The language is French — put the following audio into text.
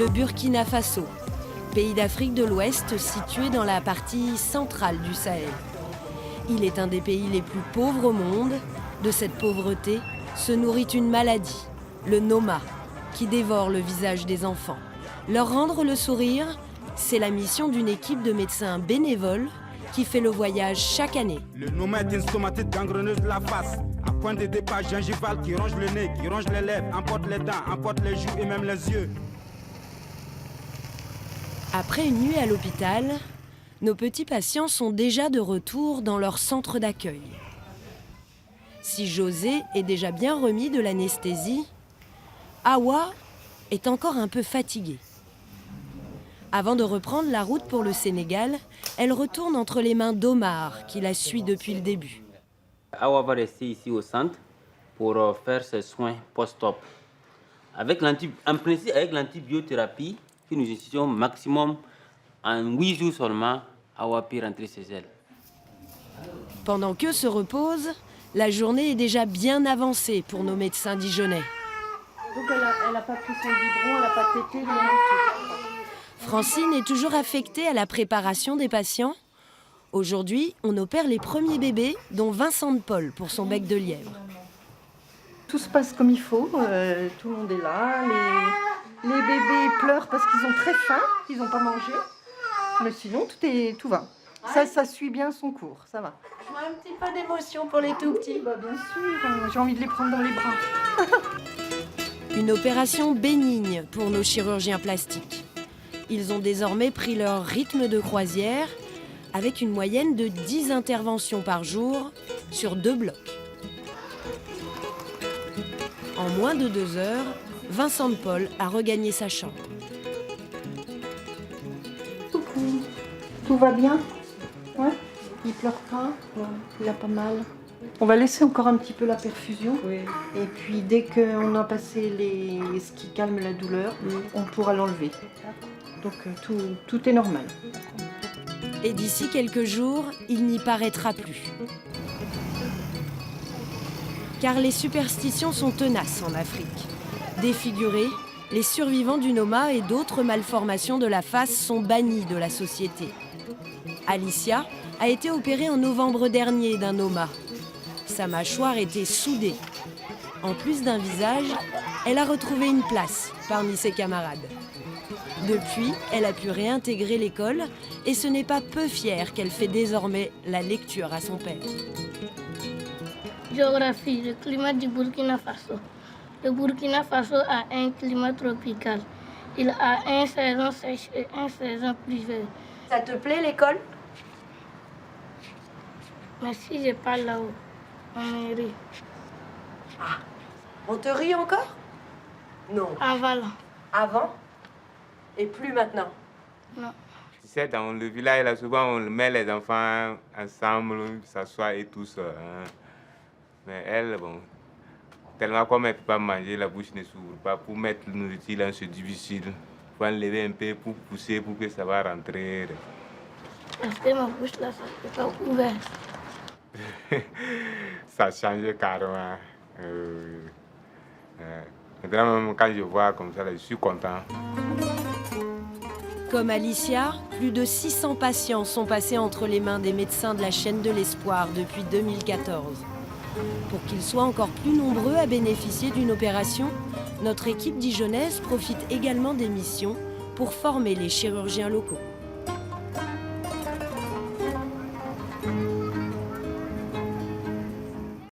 le Burkina Faso, pays d'Afrique de l'Ouest situé dans la partie centrale du Sahel. Il est un des pays les plus pauvres au monde. De cette pauvreté se nourrit une maladie, le Noma, qui dévore le visage des enfants. Leur rendre le sourire, c'est la mission d'une équipe de médecins bénévoles qui fait le voyage chaque année. Le Noma est une stomatite gangreneuse de la face, à point de départ gingival qui ronge le nez, qui ronge les lèvres, emporte les dents, emporte les joues et même les yeux. Après une nuit à l'hôpital, nos petits patients sont déjà de retour dans leur centre d'accueil. Si José est déjà bien remis de l'anesthésie, Awa est encore un peu fatiguée. Avant de reprendre la route pour le Sénégal, elle retourne entre les mains d'Omar, qui la suit depuis le début. Awa va rester ici au centre pour faire ses soins post-op. En principe, avec l'antibiothérapie que nous utilisons maximum, en 8 jours seulement, Awa peut rentrer chez elle. Pendant qu'eux se reposent, la journée est déjà bien avancée pour nos médecins dijonnais. Donc elle n'a pas pris son biberon, elle n'a pas tété, rien du tout. Francine est toujours affectée à la préparation des patients. Aujourd'hui, on opère les premiers bébés, dont Vincent de Paul pour son bec de lièvre. Tout se passe comme il faut, tout le monde est là. Les bébés pleurent parce qu'ils ont très faim, ils n'ont pas mangé. Mais sinon, tout va. Ça suit bien son cours, ça va. Je vois un petit peu d'émotion pour les tout petits. Bah, bien sûr, j'ai envie de les prendre dans les bras. Une opération bénigne pour nos chirurgiens plastiques. Ils ont désormais pris leur rythme de croisière avec une moyenne de 10 interventions par jour sur 2 blocs. En moins de 2 heures, Vincent de Paul a regagné sa chambre. Coucou, tout va bien? Ouais. Il pleure pas? Ouais. Il a pas mal. On va laisser encore un petit peu la perfusion. Oui. Et puis dès qu'on a passé ce qui calme la douleur, on pourra l'enlever. Donc tout est normal. Et d'ici quelques jours, il n'y paraîtra plus. Car les superstitions sont tenaces en Afrique. Défigurés, les survivants du Noma et d'autres malformations de la face sont bannis de la société. Alicia a été opérée en novembre dernier d'un Noma. Sa mâchoire était soudée. En plus d'un visage, elle a retrouvé une place parmi ses camarades. Depuis, elle a pu réintégrer l'école et ce n'est pas peu fière qu'elle fait désormais la lecture à son père. Géographie, le climat du Burkina Faso. Le Burkina Faso a un climat tropical. Il a une saison sèche et une saison pluvieuse. Ça te plaît l'école? Mais si je parle là-haut, on me rit. Ah, on te rit encore? Non. Avant là. Avant? Et plus maintenant? Non. Tu sais, dans le village, là, souvent, on met les enfants ensemble, s'assoient et tous. Mais elle, bon, tellement comme elle ne peut pas manger, la bouche ne s'ouvre pas. Pour mettre la nourriture là, c'est difficile. Il faut enlever un peu pour pousser pour que ça va rentrer. Parce que ma bouche là, ça ne peut pas ouvert. Ça change carrément. Maintenant, même quand je vois comme ça, là, je suis content. Comme Alicia, plus de 600 patients sont passés entre les mains des médecins de la chaîne de l'espoir depuis 2014. Pour qu'ils soient encore plus nombreux à bénéficier d'une opération, notre équipe dijonnaise profite également des missions pour former les chirurgiens locaux.